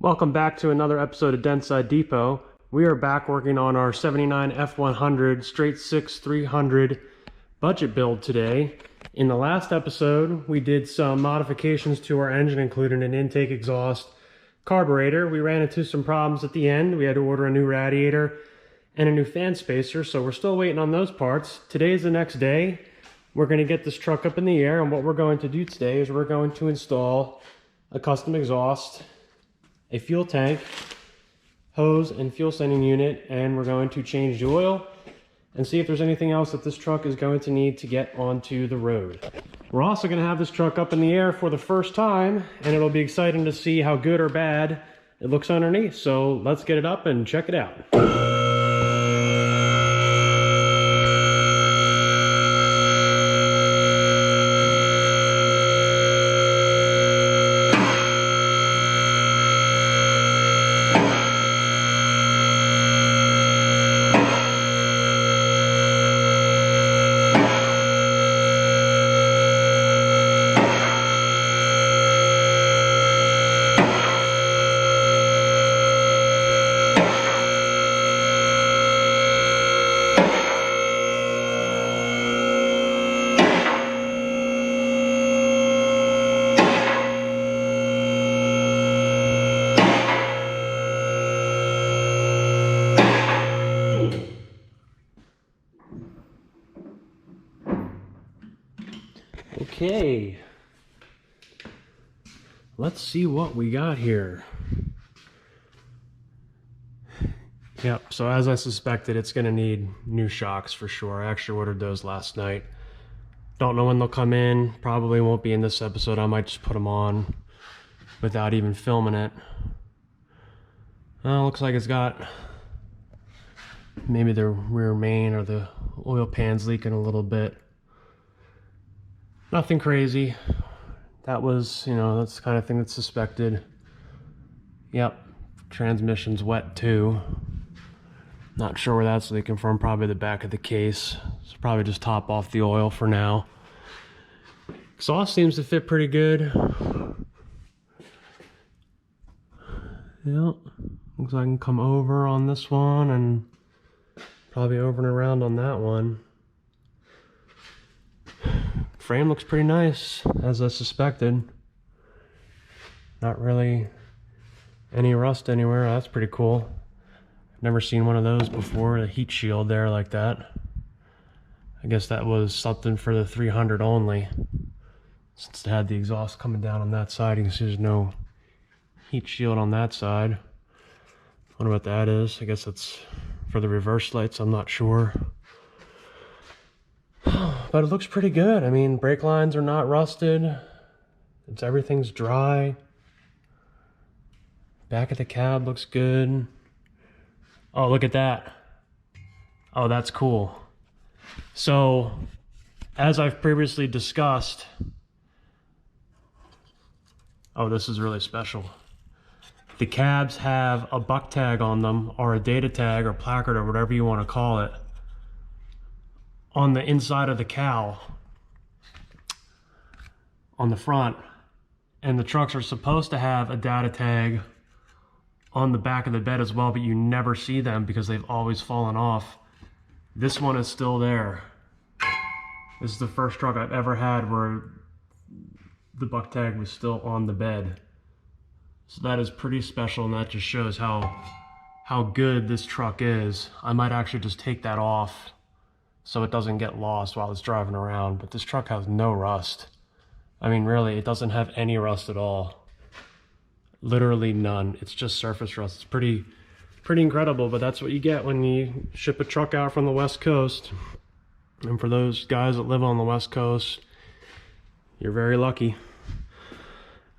Welcome back to another episode of Denside Depot. We are back working on our 79 F100 straight 6 300 budget build today. In the last episode, we did some modifications to our engine, including an intake exhaust carburetor. We ran into some problems at the end. We had to order a new radiator and a new fan spacer, so we're still waiting on those parts. Today is the next day. We're going to get this truck up in the air, and what we're going to do today is we're going to install a custom exhaust, a fuel tank, hose, and fuel sending unit, and we're going to change the oil and see if there's anything else that this truck is going to need to get onto the road. We're also going to have this truck up in the air for the first time, and it'll be exciting to see how good or bad it looks underneath. So let's get it up and check it out. Okay, let's see what we got here. Yep, so as I suspected, it's going to need new shocks for sure. I actually ordered those last night. Don't know when they'll come in. Probably won't be in this episode. I might just put them on without even filming it. Looks like it's got maybe the rear main or the oil pan's leaking a little bit. Nothing crazy. That was, that's the kind of thing that's suspected. Yep, transmission's wet too. Not sure where that's leaking from, probably the back of the case. So probably just top off the oil for now. Exhaust seems to fit pretty good. Yep, looks like I can come over on this one and probably over and around on that one. Frame looks pretty nice, as I suspected. Not really any rust anywhere. That's pretty cool. Never seen one of those before, a heat shield there like that. I guess that was something for the 300 only. Since it had the exhaust coming down on that side, you can see there's no heat shield on that side. Wonder what that is. I guess that's for the reverse lights, I'm not sure. But it looks pretty good. I mean, brake lines are not rusted. Everything's dry. Back of the cab looks good. Oh, look at that. Oh, that's cool. So, as I've previously discussed, oh, this is really special. The cabs have a buck tag on them, or a data tag, or placard, or whatever you want to call it, on the inside of the cowl on the front, and the trucks are supposed to have a data tag on the back of the bed as well, but you never see them because they've always fallen off. This one is still there. This is the first truck I've ever had where the buck tag was still on the bed. So that is pretty special, and that just shows how good this truck is. I might actually just take that off so it doesn't get lost while it's driving around. But this truck has no rust. I mean, really, it doesn't have any rust at all. Literally none. It's just surface rust. It's pretty incredible, but that's what you get when you ship a truck out from the West Coast. And for those guys that live on the West Coast, you're very lucky.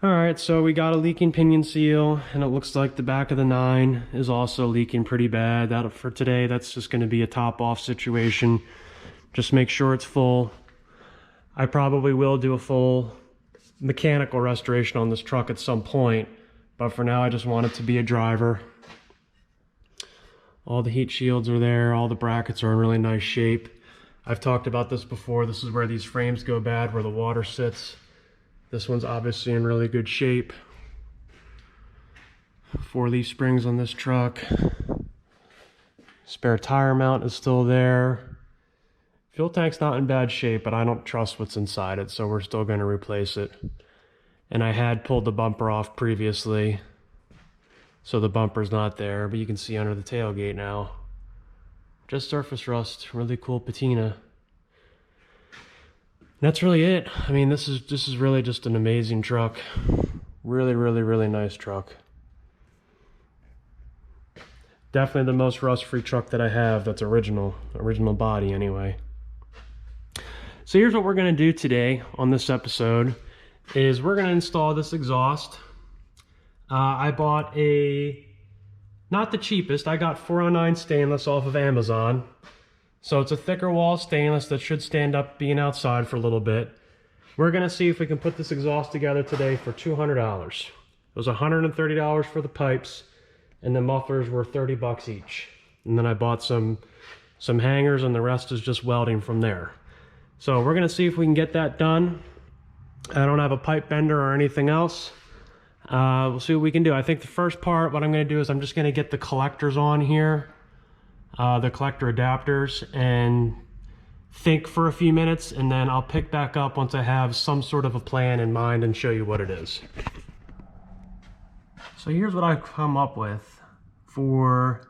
All right, so we got a leaking pinion seal, and it looks like the back of the 9 is also leaking pretty bad. That for today, that's just going to be a top-off situation. Just make sure it's full. I probably will do a full mechanical restoration on this truck at some point, but for now, I just want it to be a driver. All the heat shields are there. All the brackets are in really nice shape. I've talked about this before. This is where these frames go bad, where the water sits. This one's obviously in really good shape. 4-leaf springs on this truck. Spare tire mount is still there. Fuel tank's not in bad shape, but I don't trust what's inside it, so we're still going to replace it. And I had pulled the bumper off previously, so the bumper's not there, but you can see under the tailgate now. Just surface rust, really cool patina. That's really it. I mean, this is really just an amazing truck. Really, really, really nice truck. Definitely the most rust-free truck that I have that's original body anyway. So here's what we're gonna do today on this episode is we're gonna install this exhaust. I bought not the cheapest, I got 409 stainless off of Amazon. So it's a thicker wall stainless that should stand up being outside for a little bit. We're gonna see if we can put this exhaust together today for $200. It was $130 for the pipes, and the mufflers were 30 bucks each. And then I bought some hangers, and the rest is just welding from there. So we're gonna see if we can get that done. I don't have a pipe bender or anything else. We'll see what we can do. I think the first part, what I'm gonna do is I'm just gonna get the collectors on here, the collector adapters, and think for a few minutes, and then I'll pick back up once I have some sort of a plan in mind and show you what it is. So here's what I've come up with for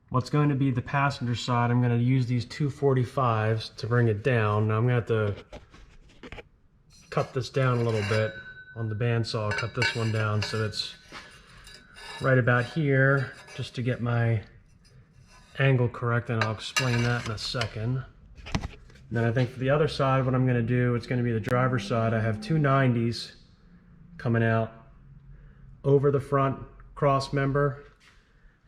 what's going to be the passenger side. I'm going to use these 245s to bring it down. Now I'm going to have to cut this down a little bit on the bandsaw. Cut this one down so it's right about here, just to get my angle correct, and I'll explain that in a second. And then I think for the other side, what I'm going to do, it's going to be the driver's side. I have two 90s coming out over the front cross member,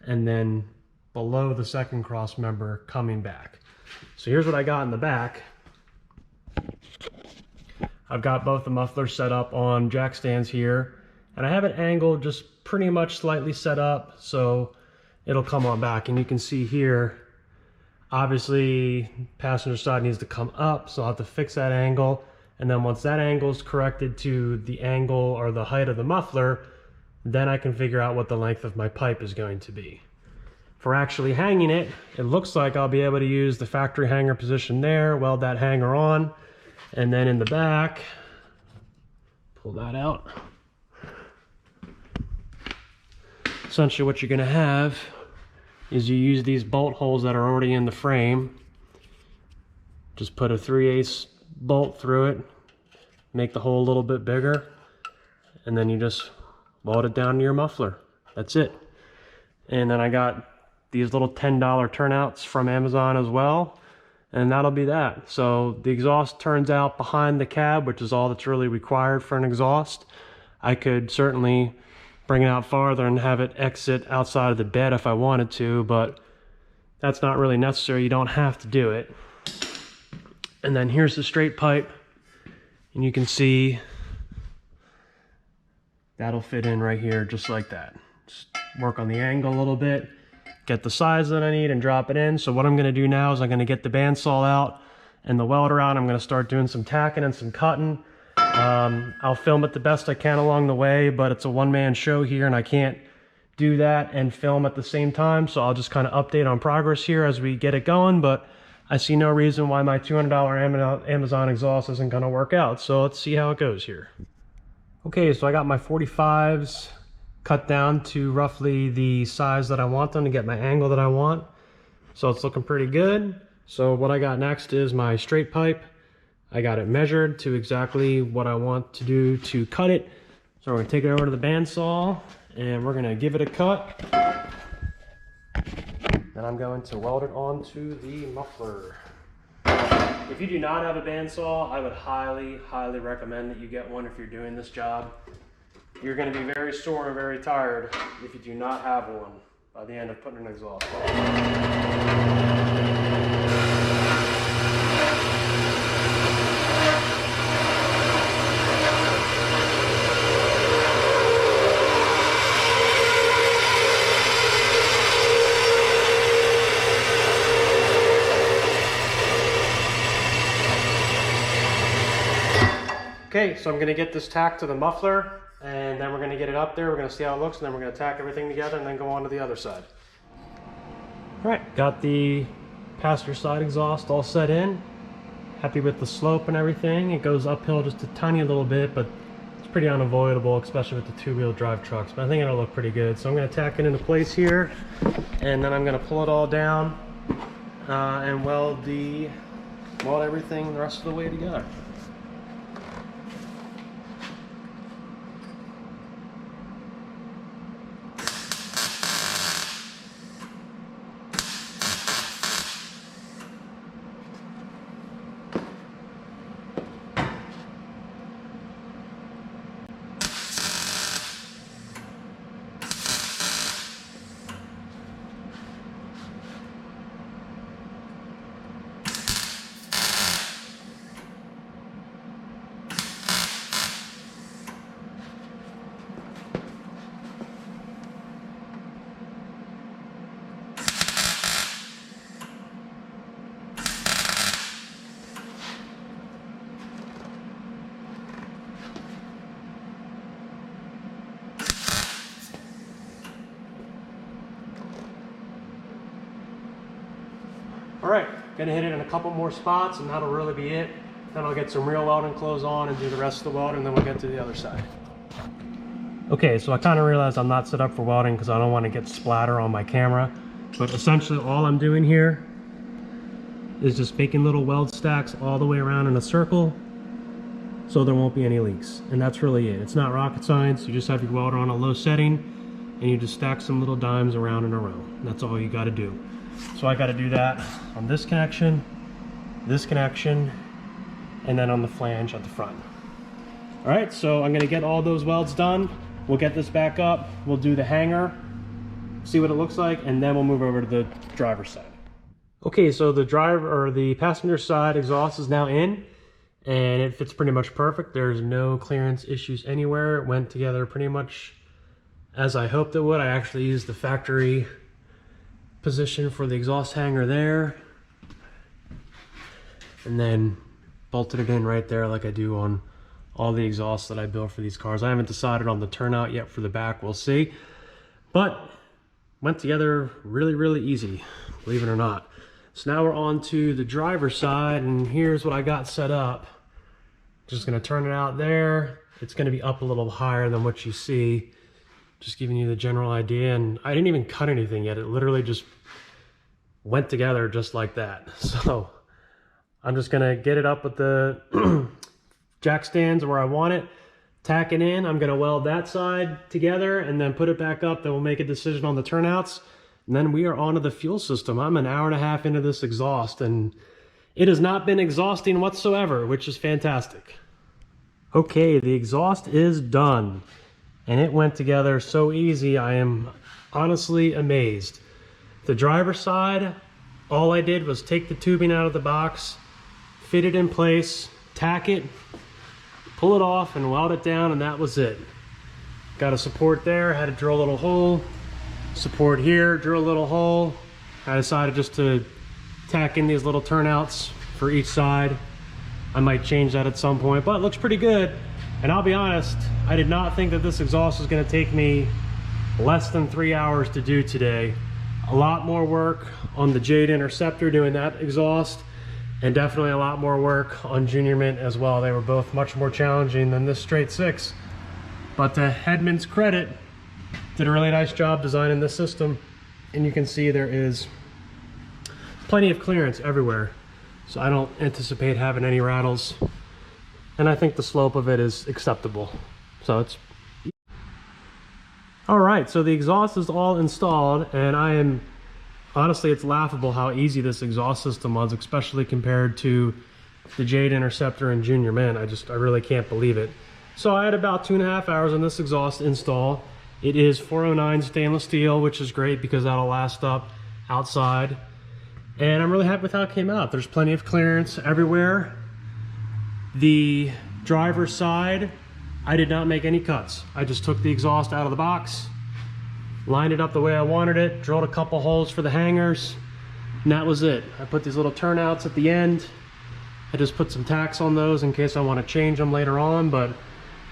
and then below the second cross member coming back. So here's what I got in the back. I've got both the mufflers set up on jack stands here, and I have it angled just pretty much slightly set up so it'll come on back. And you can see here, obviously passenger side needs to come up, so I'll have to fix that angle. And then once that angle is corrected to the angle or the height of the muffler, then I can figure out what the length of my pipe is going to be. For actually hanging it, it looks like I'll be able to use the factory hanger position there, weld that hanger on, and then in the back, pull that out. Essentially what you're gonna have is you use these bolt holes that are already in the frame. Just put a 3/8 bolt through it, make the hole a little bit bigger, and then you just weld it down to your muffler. That's it. And then I got these little $10 turnouts from Amazon as well, and that'll be that. So the exhaust turns out behind the cab, which is all that's really required for an exhaust. I could certainly bring it out farther and have it exit outside of the bed if I wanted to, but that's not really necessary. You don't have to do it. And then here's the straight pipe, and you can see that'll fit in right here just like that. Just work on the angle a little bit, get the size that I need, and drop it in. So what I'm going to do now is I'm going to get the bandsaw out and the welder out. I'm going to start doing some tacking and some cutting. I'll film it the best I can along the way, but it's a one-man show here and I can't do that and film at the same time, so I'll just kind of update on progress here as we get it going. But I see no reason why my $200 Amazon exhaust isn't going to work out, so let's see how it goes here. Okay, so I got my 45s cut down to roughly the size that I want them to get my angle that I want. So it's looking pretty good. So what I got next is my straight pipe. I got it measured to exactly what I want to do to cut it. So we're gonna take it over to the bandsaw and we're gonna give it a cut. Then I'm going to weld it onto the muffler. If you do not have a bandsaw, I would highly, highly recommend that you get one if you're doing this job. You're going to be very sore and very tired if you do not have one by the end of putting an exhaust on. Okay, so I'm going to get this tacked to the muffler. and then we're going to get it up there. We're going to see how it looks, and then we're going to tack everything together and then go on to the other side. All right, got the passenger side exhaust all set in. Happy with the slope and everything. It goes uphill just a tiny little bit, but it's pretty unavoidable, especially with the two-wheel drive trucks. But I think it'll look pretty good. So I'm going to tack it into place here, and then I'm going to pull it all down and weld everything the rest of the way together. All right, gonna hit it in a couple more spots and that'll really be it. Then I'll get some real welding clothes on and do the rest of the welding, and then we'll get to the other side. Okay, so I kind of realized I'm not set up for welding because I don't want to get splatter on my camera. But essentially all I'm doing here is just making little weld stacks all the way around in a circle so there won't be any leaks. And that's really it. It's not rocket science. You just have your welder on a low setting and you just stack some little dimes around in a row. And that's all you got to do. So I got to do that on this connection, and then on the flange at the front. All right, so I'm going to get all those welds done. We'll get this back up. We'll do the hanger, see what it looks like, and then we'll move over to the driver's side. Okay, so the passenger side exhaust is now in, and it fits pretty much perfect. There's no clearance issues anywhere. It went together pretty much as I hoped it would. I actually used the factory position for the exhaust hanger there, and then bolted it in right there like I do on all the exhausts that I built for these cars. I haven't decided on the turnout yet for the back, we'll see. But went together really, really easy, believe it or not. So now we're on to the driver's side, and here's what I got set up. Just gonna turn it out there. It's gonna be up a little higher than what you see. Just giving you the general idea, and I didn't even cut anything yet. It literally just went together just like that. So I'm just gonna get it up with the jack stands where I want it, tack it in. I'm gonna weld that side together and then put it back up. Then we'll make a decision on the turnouts. And then we are onto the fuel system. I'm an hour and a half into this exhaust, and it has not been exhausting whatsoever, which is fantastic. Okay, the exhaust is done, and it went together so easy. I am honestly amazed. The driver's side, all I did was take the tubing out of the box, fit it in place, tack it, pull it off, and weld it down, and that was it. Got a support there, had to drill a little hole, support here, drill a little hole. I decided just to tack in these little turnouts for each side. I might change that at some point, but it looks pretty good. And I'll be honest, I did not think that this exhaust was gonna take me less than 3 hours to do today. A lot more work on the Jade Interceptor doing that exhaust, and definitely a lot more work on Junior Mint as well. They were both much more challenging than this straight six. But to Hedman's credit, did a really nice job designing this system, and you can see there is plenty of clearance everywhere. So I don't anticipate having any rattles, and I think the slope of it is acceptable. So it's all right. So the exhaust is all installed, and I am honestly, it's laughable how easy this exhaust system was, especially compared to the Jade Interceptor and Junior Mint. I really can't believe it. So I had about 2.5 hours on this exhaust install. It is 409 stainless steel, which is great because that'll last up outside. And I'm really happy with how it came out. There's plenty of clearance everywhere. The driver's side, I did not make any cuts. I just took the exhaust out of the box, lined it up the way I wanted it, drilled a couple holes for the hangers, and that was it. I put these little turnouts at the end. I just put some tacks on those in case I want to change them later on, but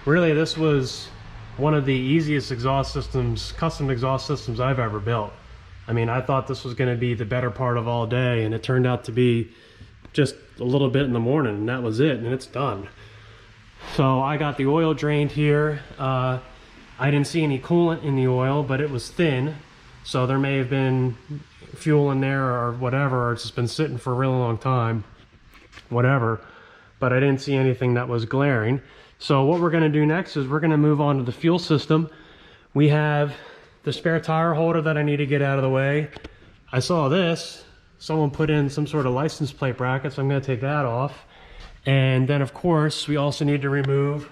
really this was one of the easiest exhaust systems, custom exhaust systems I've ever built. I mean, I thought this was going to be the better part of all day, and it turned out to be just a little bit in the morning, and that was it, and it's done. So I got the oil drained here. I didn't see any coolant in the oil, but it was thin, so there may have been fuel in there or whatever, or it's just been sitting for a really long time, whatever. But I didn't see anything that was glaring. So what we're going to do next is we're going to move on to the fuel system. We have the spare tire holder that I need to get out of the way. I saw this. Someone put in some sort of license plate bracket, so I'm going to take that off. And then, of course, we also need to remove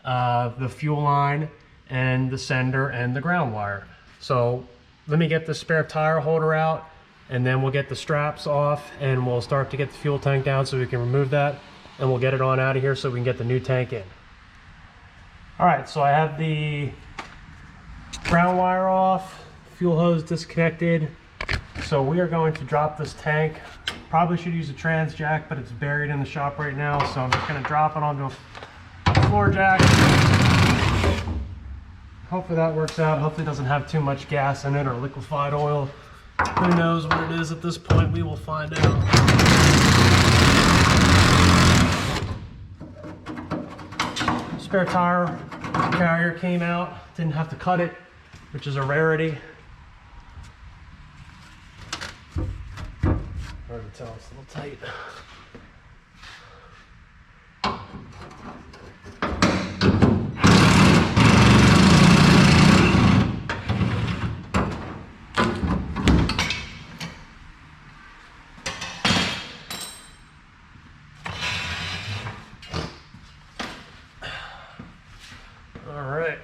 the fuel line and the sender and the ground wire. So let me get the spare tire holder out, and then we'll get the straps off, and we'll start to get the fuel tank down so we can remove that, and we'll get it on out of here so we can get the new tank in. All right, so I have the ground wire off, fuel hose disconnected. So we are going to drop this tank. Probably should use a trans jack, but it's buried in the shop right now, so I'm just going to drop it onto a floor jack. Hopefully that works out. Hopefully it doesn't have too much gas in it or liquefied oil. Who knows what it is at this point? We will find out. Spare tire carrier came out. Didn't have to cut it, which is a rarity. Hard to tell, it's a little tight. All right.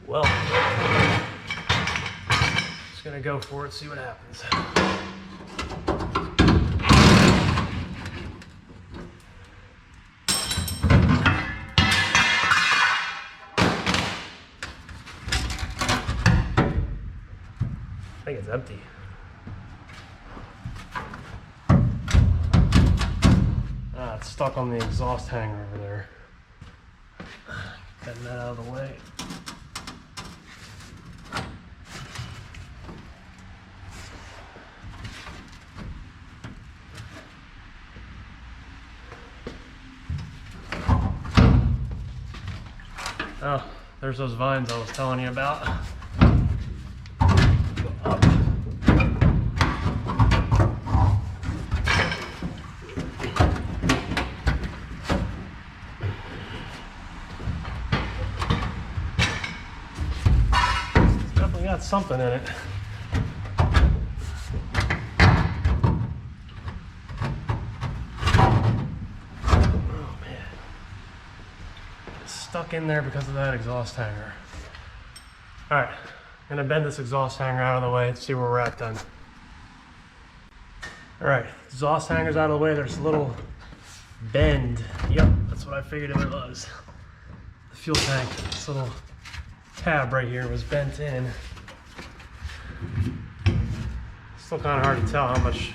Well, just gonna go for it, see what happens. I think it's empty. Ah, it's stuck on the exhaust hanger over there. Getting that out of the way. Oh, there's those vines I was telling you about. Go up. It's definitely got something in it. Stuck in there because of that exhaust hanger. All right, I'm gonna bend this exhaust hanger out of the way and see where we're at then. All right, exhaust hanger's out of the way. There's a little bend. Yep, that's what I figured it was. The fuel tank, this little tab right here was bent in. Still kind of hard to tell how much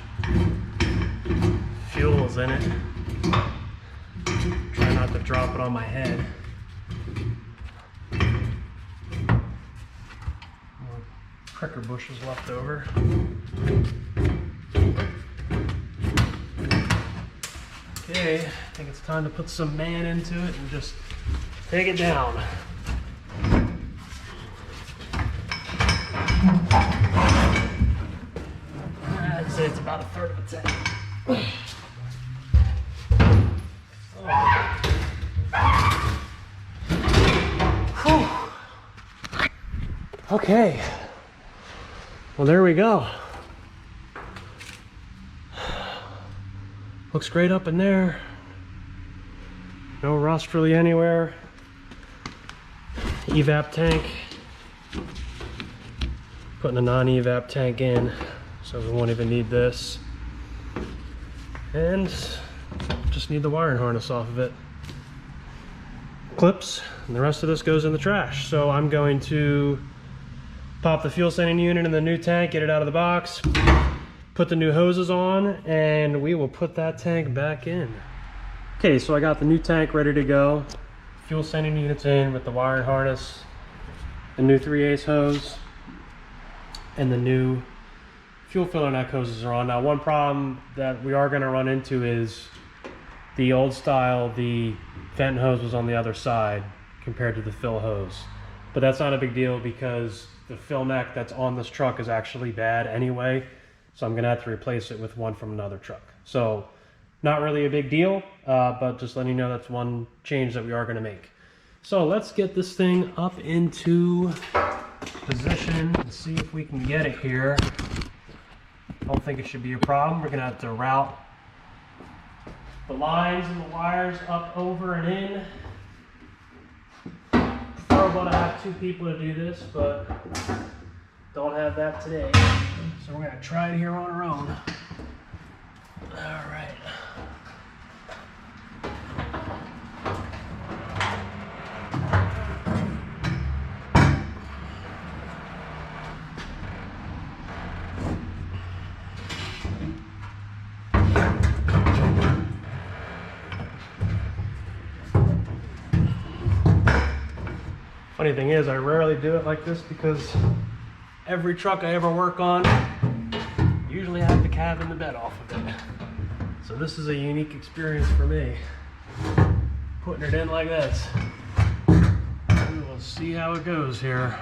fuel is in it. Try not to drop it on my head. Pricker bushes left over. Okay, I think it's time to put some man into it and just take it down. I'd say it's about a third of a tank. Okay. Well, there we go. Looks great up in there. No rust really anywhere. Evap tank. Putting a non-evap tank in, so we won't even need this. And just need the wiring harness off of it. clips, and the rest of this goes in the trash. So I'm going to pop the fuel sending unit in the new tank, get it out of the box, put the new hoses on, and we will put that tank back in. Okay, so I got the new tank ready to go. Fuel sending units in with the wiring harness, the new 3/8 hose, and the new fuel filler neck hoses are on. Now, one problem that we are going to run into is the old style, the vent hose was on the other side compared to the fill hose. But that's not a big deal because the fill neck that's on this truck is actually bad anyway. So I'm going to have to replace it with one from another truck. So not really a big deal, but just letting you know that's one change that we are going to make. So let's get this thing up into position and see if we can get it here. I don't think it should be a problem. We're going to have to route the lines and the wires up, over, and in. Preferable to have two people to do this, but don't have that today. So we're going to try it here on our own. All right. Funny thing is, I rarely do it like this because every truck I ever work on usually have the cab and the bed off of it. So this is a unique experience for me, putting it in like this. And we'll see how it goes here.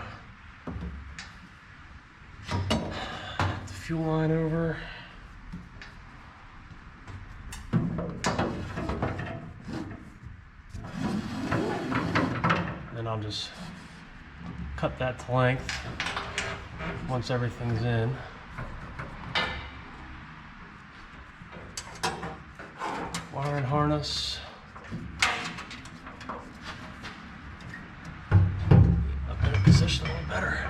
The fuel line over. Then I'll just cut that to length once everything's in. Wire and harness. Up in a position a little better.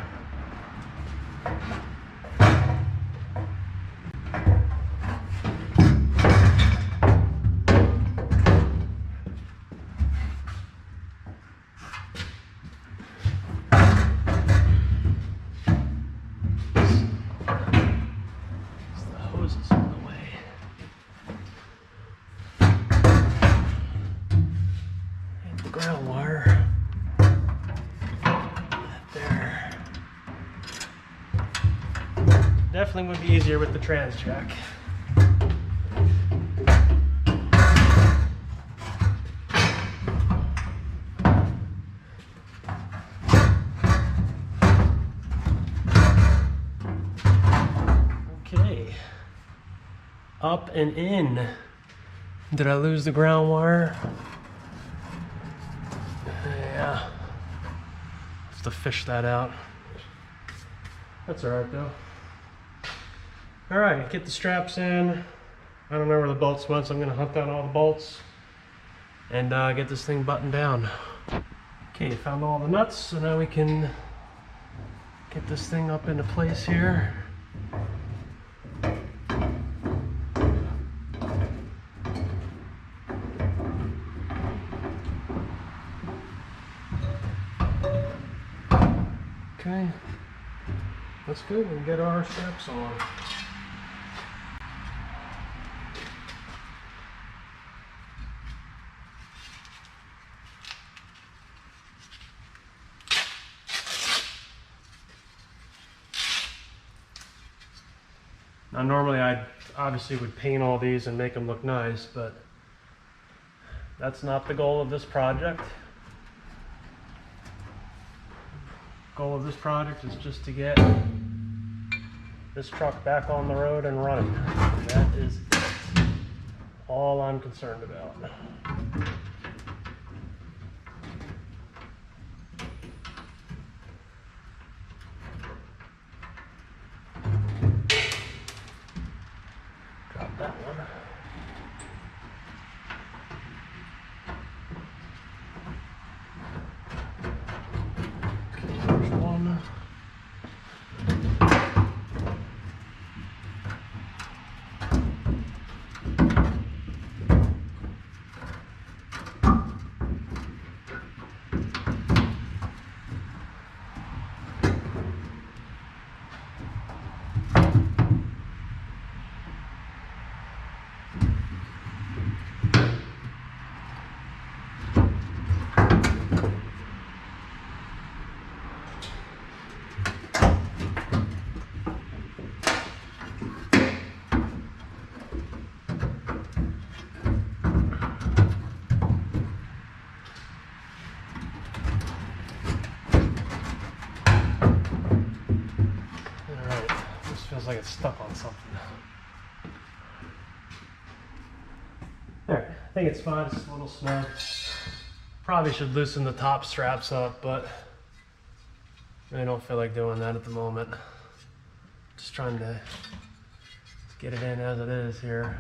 Ground wire there. Definitely would be easier with the trans jack. Okay, up and in. Did I lose the ground wire? Yeah, have to fish that out. That's all right though. All right, get the straps in. I don't know where the bolts went, so I'm gonna hunt down all the bolts and get this thing buttoned down. Okay, found all the nuts, so now we can get this thing up into place here. Okay, that's good. We can get our straps on. Now normally I obviously would paint all these and make them look nice, but that's not the goal of this project. Goal of this project is just to get this truck back on the road and running. That is it. All I'm concerned about. Drop that one. like it's stuck on something. There, I think it's fine, it's a little snug. Probably should loosen the top straps up, but I don't feel like doing that at the moment. Just trying to get it in as it is here.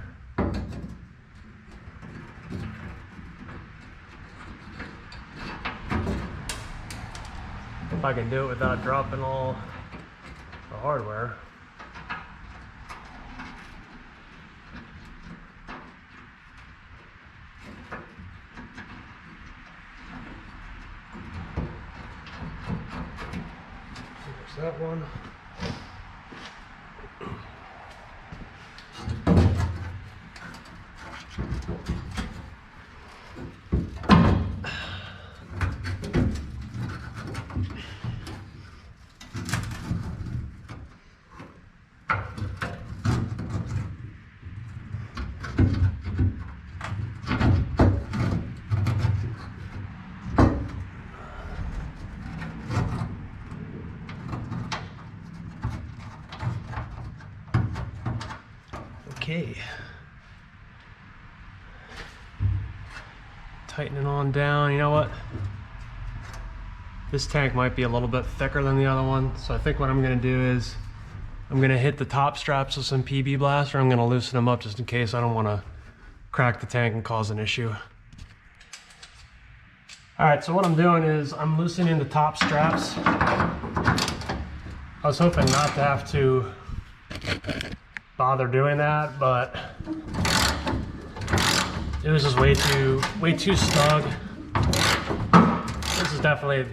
If I can do it without dropping all the hardware. There's that one. Okay. Tightening on down. You know what? This tank might be a little bit thicker than the other one, so I think what I'm going to do is I'm going to hit the top straps with some PB Blaster. I'm going to loosen them up just in case. I don't want to crack the tank and cause an issue. Alright, so what I'm doing is I'm loosening the top straps. I was hoping not to have to bother doing that, but it was just way too snug. This is definitely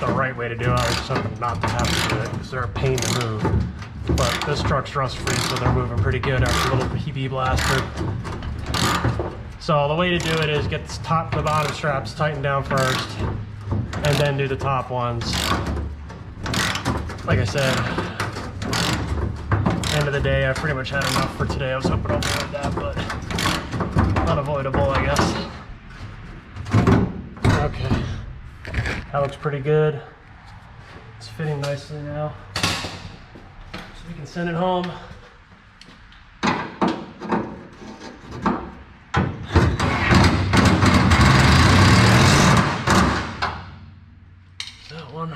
the right way to do it. I was just hoping not to have to do it because they're a pain to move. But this truck's rust free, so they're moving pretty good after a little PB Blaster. So the way to do it is get the top and the bottom straps tightened down first, and then do the top ones. Like I said, end of the day, I pretty much had enough for today. I was hoping I'd avoid that, but unavoidable, I guess. Okay, that looks pretty good. It's fitting nicely now, so we can send it home. That one.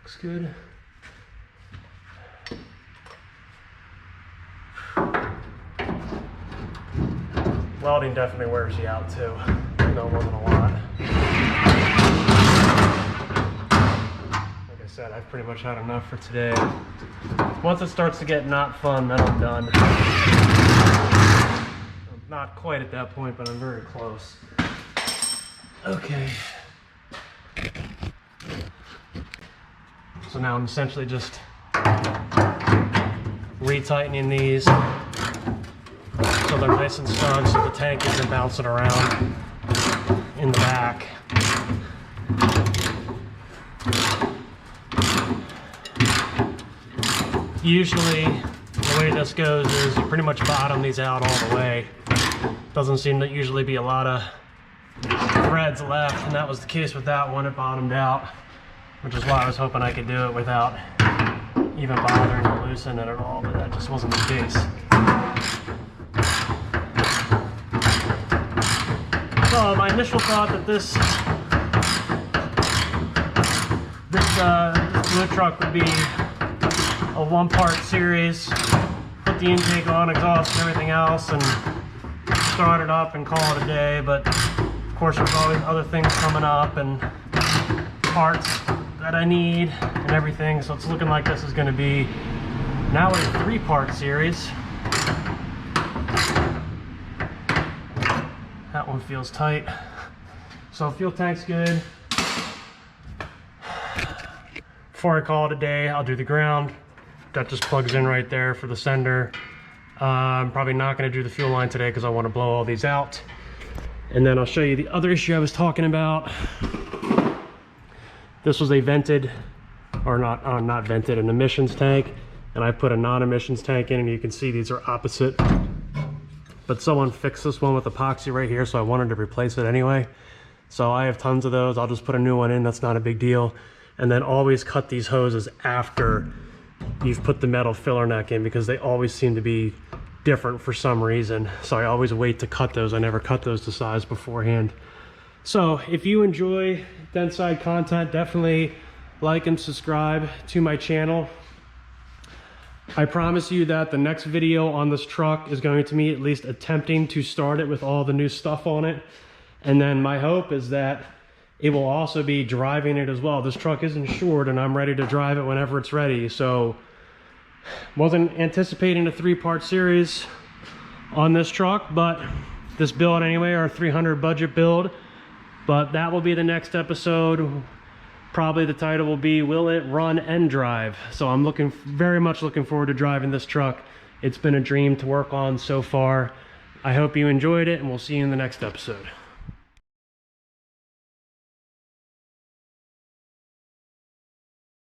Looks good. Welding definitely wears you out too. No more than a lot. Like I said, I've pretty much had enough for today. Once it starts to get not fun, then I'm done. I'm not quite at that point, but I'm very close. Okay. So now I'm essentially just retightening these so they're nice and snug, so the tank isn't bouncing around in the back. Usually the way this goes is you pretty much bottom these out all the way. Doesn't seem to usually be a lot of threads left, and that was the case with that one. It bottomed out, which is why I was hoping I could do it without even bothering to loosen it at all, but that just wasn't the case. So my initial thought that this blue truck would be a one-part series, put the intake on, exhaust and everything else, and start it up and call it a day, but of course there's always other things coming up and parts that I need and everything, so it's looking like this is going to be now a 3-part series. That one feels tight. So fuel tank's good. Before I call it a day, I'll do the ground. That just plugs in right there for the sender. I'm probably not going to do the fuel line today because I want to blow all these out. And then I'll show you the other issue I was talking about. This was a vented, or not vented, an emissions tank. and I put a non-emissions tank in, and you can see these are opposite. But someone fixed this one with epoxy right here, so I wanted to replace it anyway. So I have tons of those. I'll just put a new one in. That's not a big deal. And then always cut these hoses after you've put the metal filler neck in, because they always seem to be different for some reason. So I always wait to cut those. I never cut those to size beforehand. So if you enjoy Dentside content, definitely like and subscribe to my channel. I promise you that the next video on this truck is going to be at least attempting to start it with all the new stuff on it. And then my hope is that it will also be driving it as well. This truck is insured and I'm ready to drive it whenever it's ready. So wasn't anticipating a 3-part series on this truck, but this build anyway, our 300 budget build. But that will be the next episode. Probably the title will be, will it run and drive? So I'm very much looking forward to driving this truck. It's been a dream to work on so far. I hope you enjoyed it, and we'll see you in the next episode.